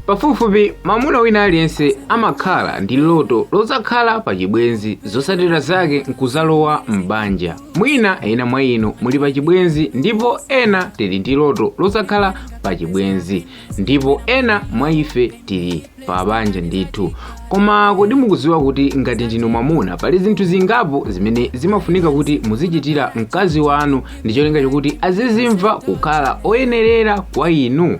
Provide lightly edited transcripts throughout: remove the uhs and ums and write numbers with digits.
Pafupifupi mamuna wina aliyense amakhala ndi loto lozakhala pa chibwenzi zotsatira zake nkuzalowa m'banja. Mwina ena mwa inu muli pa chibwenzi ndipo ena tili ndi loto lozakhala pa chibwenzi ndipo ena mwa ife tili pa banja ndithu. Koma kodi mukudziwa kuti ngati ndinu mwamuna pali zinthu zingapo zimene zimafunika kuti muzichitira mkazi wanu ndi cholinga chokuti azizimva kukhala oyenerera kwa inu?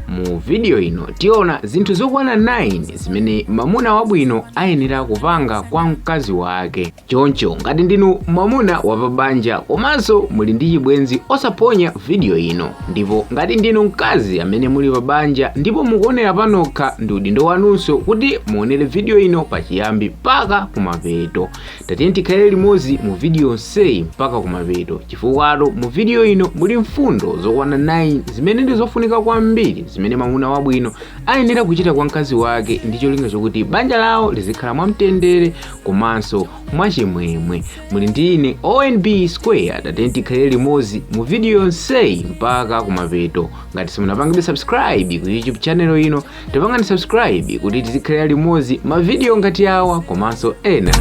Mu video ino tiona zinthu zokwana 9 zimene mamuna wabwino ayenera kupanga kwa mkazi wake. Choncho ngati ndinu mamuna wapabanja komanso muli ndi chibwenzi osaponya video ino, ndipo ngati ndinu mkazi amene muli pabanja ndipo mukuonera panokha ndi udindo wanunso kuti muonere video ino pachiyambi mpaka kumapeto. Tatiyeni tikhale limodzi mu video yonseyi mpaka kumapeto, chifukwa mu video ino muli mfundo zokwana 9 zimene ndi zofunika kwambiri zimene mamuna wabwino ayenera kuchita kwa mkazi wake ndi cholinga chokuti banja lawo lizikhala mwamtendere komanso mwachimwemwe. Muli ndi ine ONB Square. Tatiyeni tikhale limodzi mu video yonseyi mpaka kumapeto. Ngati simunapangidwe subscribe ku YouTube channel ino, tapangani subscribe kuti tizikhala limodzi ma video ngati awa komanso ena.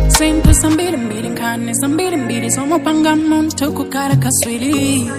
Zinthu sambiri nkhani sambiri zomupanga muntu kukhala kaswiri.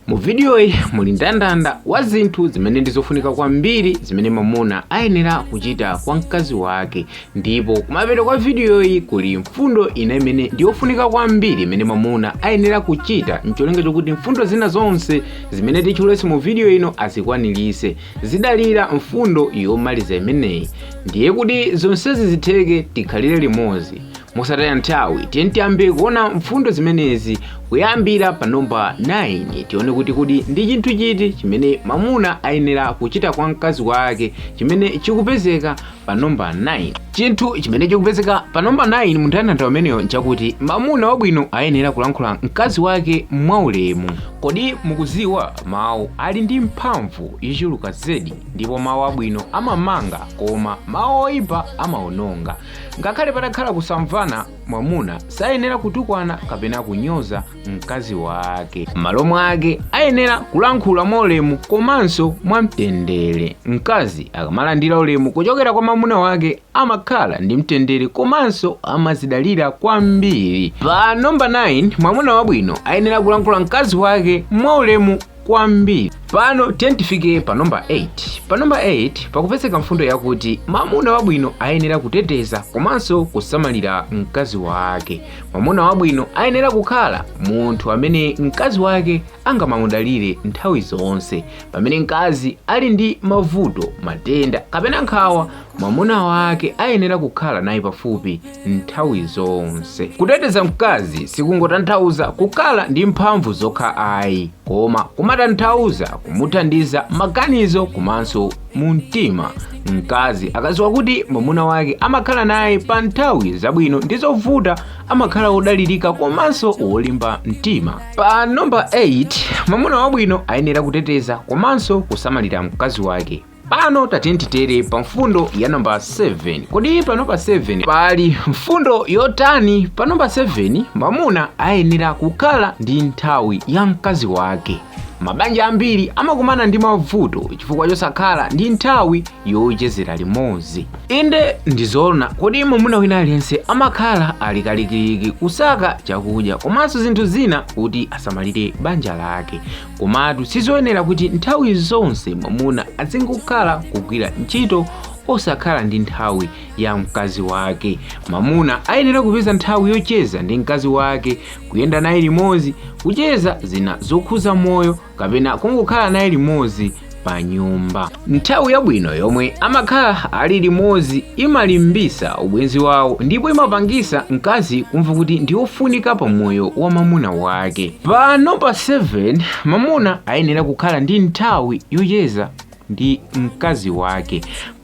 Mu video iyi muli ndandanda wa zinthu zimene ndizofunika kwambiri zimene mamuna ayenera kuchita kwa mkazi wake, ndipo kumapeto kwa video iyi kuli mfundo ina imene ndiyofunika kwambiri imene mamuna ayenera kuchita mcholinga chokuti mfundo zina zonse zimene tichulese mu video ino azikwanirise. Zidalira mfundo yomaliza imeneyi. Ndiye kuti zonsezi zitheke tikhalire limodzi mosataya nthawi. Tiyeni tiyambe kuona mfundo zimenezi kuyambira pa namba 9. Tione kuti ndi chinthu chiti chimene mamuna ayenera kuchita kwa mkazi wake chimene chikupezeka pa namba 9. Chinthu chimene chikupezeka pa namba 9 munthanthantha umeneyo nchakuti mamuna wabwino ayenera kulankhula mkazi wake mwaulemu. Kodi mukudziwa mawu ali ndi mphamvu yochuluka zedi, ndipo mawu abwino amamanga koma mawu oyipa amawononga. Ngakhale patakhala kusamvana, mwamuna sayenera kutukwana kapena kunyoza mkazi wake. M'malo mwake ayenera kulankhula mwaulemu komanso mwamtendere. Mkazi akamalandira ulemu kuchokera kwa mamuna wake amakhala ndi mtendere komanso amazidalira kwambiri. Pa namba 9 mwamuna wabwino ayenera kulankhula mkazi wake mwaulemu kwambiri. Pano tiyeni tifike pa namba 8. Pa namba 8 pakupezeka mfundo yakuti mamuna wabwino ayenera kuteteza komanso kusamalira mkazi wake. Mamuna wabwino ayenera kukhala munthu amene mkazi wake angamamudalire nthawi zonse. Pamene mkazi ali ndi mavuto, matenda kapena nkhawa, mamuna wake ayenera kukhala naye pafupi nthawi zonse. Kuteteza mkazi sikungotanthauza kukhala ndi mphamvu zokha ayi, koma kumatanthauza kumuthandiza maganizo komanso mu mtima. Mkazi akadziwa kuti mamuna wake amakhala naye pa nthawi zabwino ndi zovuta, amakhala odalirika komanso wolimba mtima. Pa namba 8 mamuna wabwino ayenera kuteteza komanso kusamalira mkazi wake. Pano tatiyeni titere pa mfundo ya namba 7. Kodi pa namba 7 pali mfundo yotani? Pa namba 7 mamuna ayenera kukhala ndi nthawi ya mkazi wake. Mabanja ambiri amakumana ndi mavuto chifukwa chosakhala ndi nthawi yochezera limodzi. Inde ndizoona kodi mamuna wina aliyense amakhala alikalikiliki kusaka chakudya komanso zinthu zina kuti asamalire banja lake, komatu sizoyenera kuti nthawi zonse mamuna azingokhala kugwira ntchito osakhala ndi nthawi ya mkazi wake. Mamuna ayenera kupeza nthawi yocheza ndi mkazi wake, kuyenda naye limodzi, kucheza zina zokhuza moyo kapena kungokhala naye limodzi pa nyumba. Nthawi yabwino yomwe amakhala ali limodzi imalimbisa ubwenzi wawo ndipo imapangisa mkazi kumva kuti ndi ofunika pa moyo wa mamuna wake. Pa namba 7 mamuna ayenera kukhala ndi nthawi yocheza ndi mkazi wake.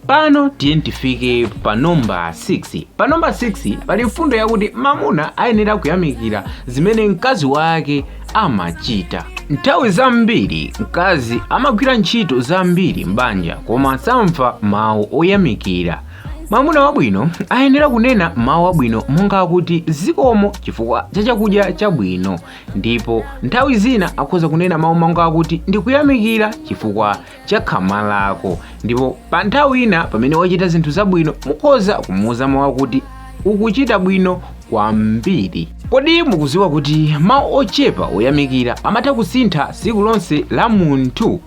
Pano tiyeni tifike pa namba 6. Pa namba 6 pali mfundo yakuti mamuna ayenera kuyamikira zimene mkazi wake amachita. Nthawi zambiri mkazi amagwira ntchito zambiri m'banja koma samva mawu oyamikira. Mwamuna wabwino ayenera kunena mawu abwino monga kuti zikomo chifukwa cha chakudya chabwino, ndipo nthawi zina akhoza kunena mawu monga kuti ndikuyamikira chifukwa cha khama lako, ndipo pa nthawi ina pamene wachita zinthu zabwino mukhoza kumuwuza mawu kuti ukuchita bwino kwambiri. Kodi mukuziwa kuti mawu ochepa oyamikira amatha kusintha tsiku lonse la munthu?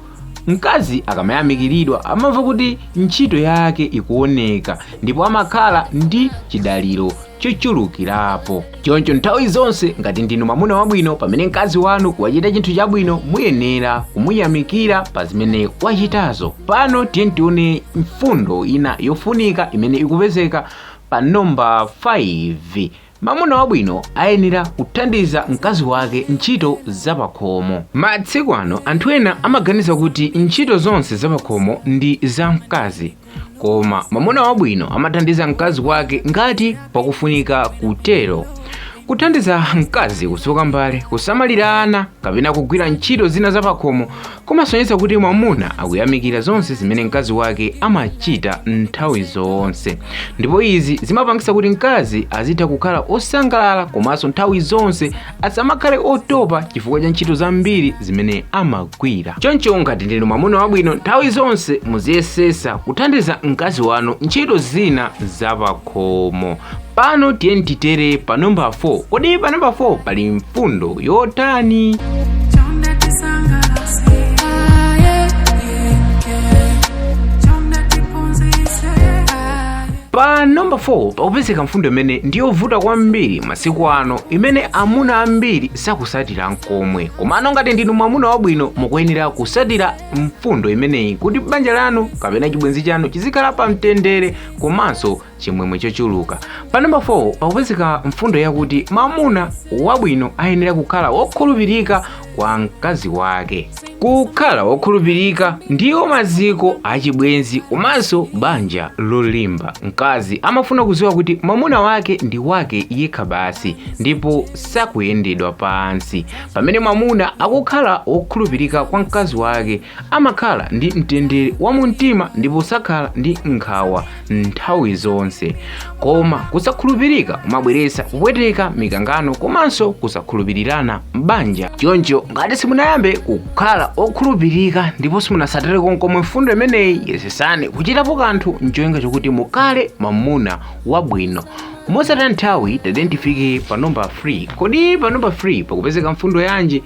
Mkazi akamayamikiridwa amamva kuti ntchito yake ikuoneka ndipo amakhala ndi chidaliro chochulukirapo. Choncho nthawi zonse ngati ndinu mwamuna wabwino, pamene mkazi wanu wachita chinthu chabwino muyenera kumuyamikira pa zimene wachitazo. Pano tiye tione mfundo ina yofunika imene ikupezeka pa namba 5. Mwamuna wabwino ayenera kuthandiza mkazi wake ntchito zapakhomo. Masiku ano anthu ena amaganiza kuti ntchito zonse zapakhomo ndi za mkazi, koma mwamuna wabwino amathandiza mkazi wake ngati pakufunika kutero. Kuthandiza mkazi kusoka mbale, kusamalira ana kapena kugwira ntchito zina zapakhomo kumasonyesa kuti mwamuna akuyamikira zonse zimene mkazi wake amachita nthawi zonse, ndipo izi zimapangisa kuti mkazi azitha kukhala osangalala komanso nthawi zonse asamakhale otopa chifukwa cha ntchito zambiri zimene amagwira. Choncho ngati ndinu mwamuna wabwino, nthawi zonse muziyesesa kuthandiza mkazi wanu ntchito zina zapakhomo. Pano tiye titere pa namba 4. Kodi pa namba 4 pali mfundo yotani? Pa namba 4 pakupezeka mfundo imene ndiyovuta kwambiri masiku ano, imene amuna ambiri sakusatira nkomwe. Komano ngati ndinu mwamuna wabwino mukuyenera kusatira mfundo imeneyi kuti banja lanu kapena chibwenzi chanu chizikhala pa mtendere komanso chimwemwe chochuluka. Pa namba 4 pakupezeka mfundo yakuti mwamuna wabwino ayenera kukhala wokhulupirika kwa mkazi wake. Kukhala wokhulupirika ndiyo maziko achibwenzi komanso banja lolimba. Mkazi amafuna kuziwa kuti mwamuna wake ndi wake yekha basi ndipo sakuyendedwa pansi. Pamene mwamuna akukhala wokhulupirika kwa mkazi wake amakhala ndi mtendere wa mumtima ndipo sakhala ndi nkhawa nthawi zonse. Koma kusakhulupirika kumabweretsa kupweteka, mikangano komanso kusakhulupirirana m'banja. Choncho ngati simunayambe kukhala okhulupirika ndipo simunasatire konkomwe mfundo imeneyi, yesesani kuchitapo kanthu nchoyenga chokuti mukhale mwamuna wabwino. Mosataya nthawi tete tifike pa namba 3. Kodi pa namba 3 pakupezeka mfundo yanji?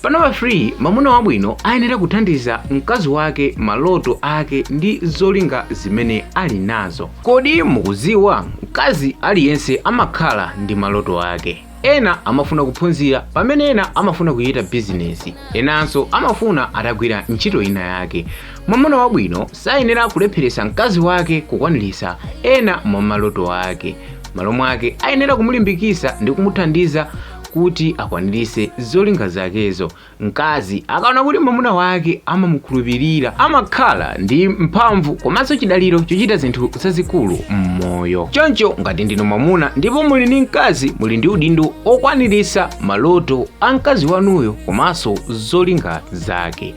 Pa namba 3 mwamuna wabwino ayenera kuthandiza mkazi wake maloto ake ndi zolinga zimene ali nazo. Kodi mukuziwa mkazi aliyense amakhala ndi maloto ake? Ena amafuna kuphunzira, pamene ena amafuna kuchita bizinesi, enanso amafuna atagwira ntchito ina yake. Mwamuna wabwino sayenera kulepheresa mkazi wake kukwaniritsa ena mwa maloto ake. Malo mwake ayenera kumulimbikitsa ndi kumuthandiza kuti akwaniritse zolinga zakezo. Mkazi akaona kuti mwamuna wake amamukhulupirira amakhala ndi mphamvu komanso chidaliro chochita zinthu zazikulu m'moyo. Choncho ngati ndinu mwamuna ndipo muli ndi mkazi, muli ndi udindo okwaniritsa maloto a mkazi wanuyo komanso zolinga zake.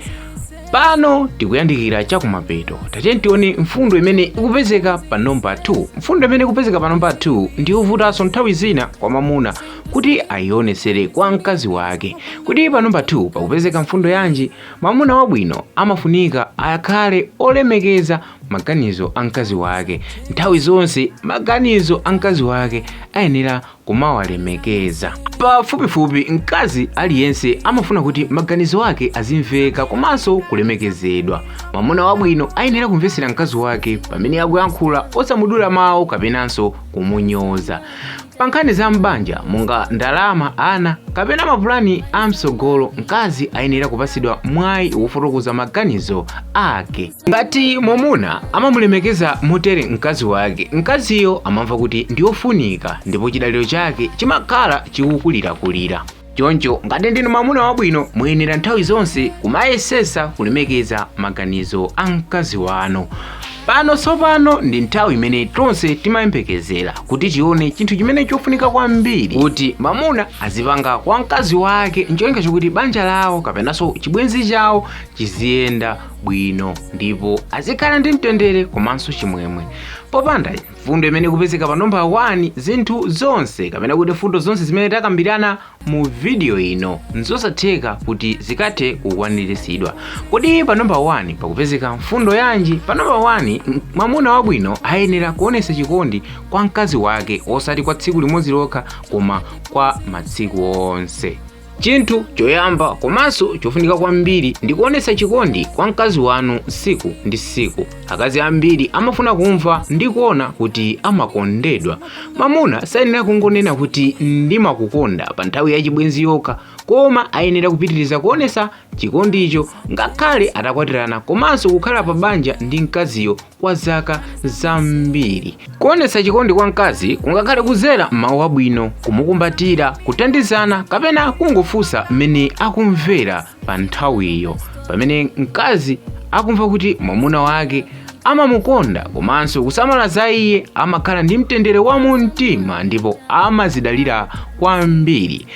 Pano tikuyandikira chakumapeto, tatiye tione mfundo imene ikupezeka pa namba 2. Mfundo imene ikupezeka pa namba 2 ndiyovutanso nthawi zina kwa mwamuna kuti ayionesere kwa mkazi wake. Kuti pa namba 2 pakupezeka mfundo yanji? Mwamuna wabwino amafunika akhale olemekeza maganizo a mkazi wake. Nthawi zonse maganizo a mkazi wake ayenera kumawalemekeza. Pafupifupi mkazi aliyense amafuna kuti maganizo ake azimveka komanso kulemekezedwa. Mwamuna wabwino ayenera kumvetsera mkazi wake pamene akuyankhula osamudula mawu kapenanso kumunyoza. Pa nkhani za mbanja monga ndalama, ana kapena mapulani a msogolo, mkazi ayenera kupatsidwa mwayi wofotokoza maganizo ake. Ngati mwamuna amamulemekeza motere mkazi wake, mkaziyo amamva kuti ndiyofunika ndipo chidaliro chake chimakhala chikukulirakulira. Choncho ngati ndinu mwamuna wabwino muyenera nthawi zonse kumayesesa kulemekeza maganizo a mkazi wanu. Pano tsopano ndi nthawi imene tonse timayembekezera kuti tione chinthu chimene chofunika kwambiri kuti mwamuna azipanga kwa mkazi wake nchoyenga chokuti banja lawo kapenanso chibwenzi chawo chiziyenda bwino ndipo azikhala ndi mtendere komanso chimwemwe. Popanda mfundo imene kupezeka pa namba 1 zinthu zonse kapena kuti mfundo zonse zimene takambirana mu video ino nzosatheka kuti zikathe kukwaniritsidwa. Kodi pa namba 1 pakupezeka mfundo yanji? Pa namba 1 mwamuna wabwino ayenera kuonesa chikondi kwa mkazi wake osati kwa tsiku limodzi lokha koma kwa masiku onse. Chinthu choyamba komanso chofunika kwambiri ndi kuonesa chikondi kwa mkazi wanu tsiku ndi tsiku. Akazi ambiri amafuna kumva ndi kuona kuti amakondedwa. Mwamuna sayenera kungonena kuti ndimakukonda pa nthawi ya chibwenzi yokha, koma ayenera kupitiriza kuonesa chikondicho ngakhale atakwatirana komanso kukhala pa banja ndi mkaziyo kwa zaka zambiri. Kuonesa chikondi kwa mkazi kungakhale kuzera mawu abwino, kumukumbatira, kuthandizana kapena kungofunsa mmene akumvera pa nthawiyo. Pamene mkazi akumva kuti mwamuna wake amamukonda komanso kusamala za iye, amakhala ndi mtendere wa mumtima ndipo amazidalira kwambiri.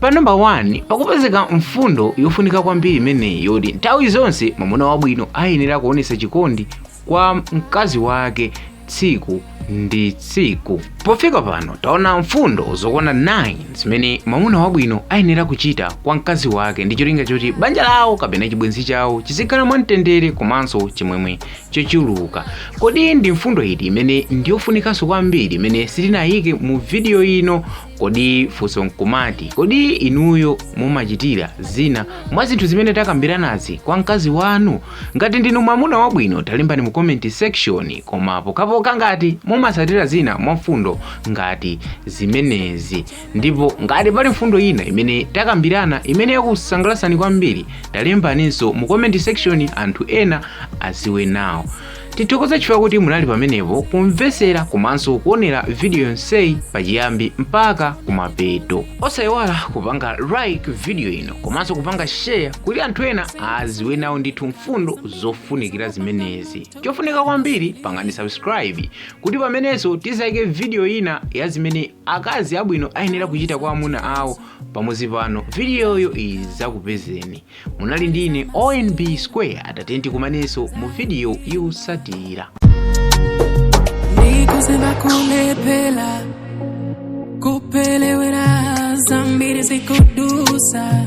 Pa namba 1 pakupezeka mfundo yofunika kwambiri imene yoti nthawi zonse mwamuna wabwino ayenera kuonesa chikondi kwa mkazi wake tsiku ndi tsiku. Pofika pano taona mfundo zokwana 9 zimene mwamuna wabwino ayenera kuchita kwa mkazi wake ndi cholinga choti banja lawo kapena chibwenzi chawo chizikhala mwamtendere komanso chimwemwe chochuluka. Kodi ndi mfundo iti imene ndiyofunikanso kwambiri imene sitinayike mu video ino? Kodi funso nkumati kodi inuyo mumachitira zina mwa zinthu zimene takambiranazi kwa mkazi wanu? Ngati ndinu mwamuna wabwino talimbani mu comment section, koma pokapoka ngati mumasatira zina mwa mfundo ngati zimenezi. Ndipo ngati pali mfundo ina imene takambirana imene yakusangalasani kwambiri talimbaninso mu comment section, anthu ena aziwe nawo. Tithokoza chifukwa kuti munali pamenepo kumvesera komanso kuonera video yonseyi pachiyambi mpaka kumapeto. Osayiwala kupanga like video ino komanso kupanga share kuti anthu ena aziwe nawo ndithu mfundo zofunikira zimenezi. Chofunika kwambiri pangani subscribe kuti pamenenso tizayike video ina ya zimene akazi abwino ayenera kuchita kwa amuna awo. Pamuzi pano videoyo izakupezeni. Munali ndine ONB Square, atatenti kumanenso mu video yosatira. Nikuseba kulepela kupelewera zambiri zikudusa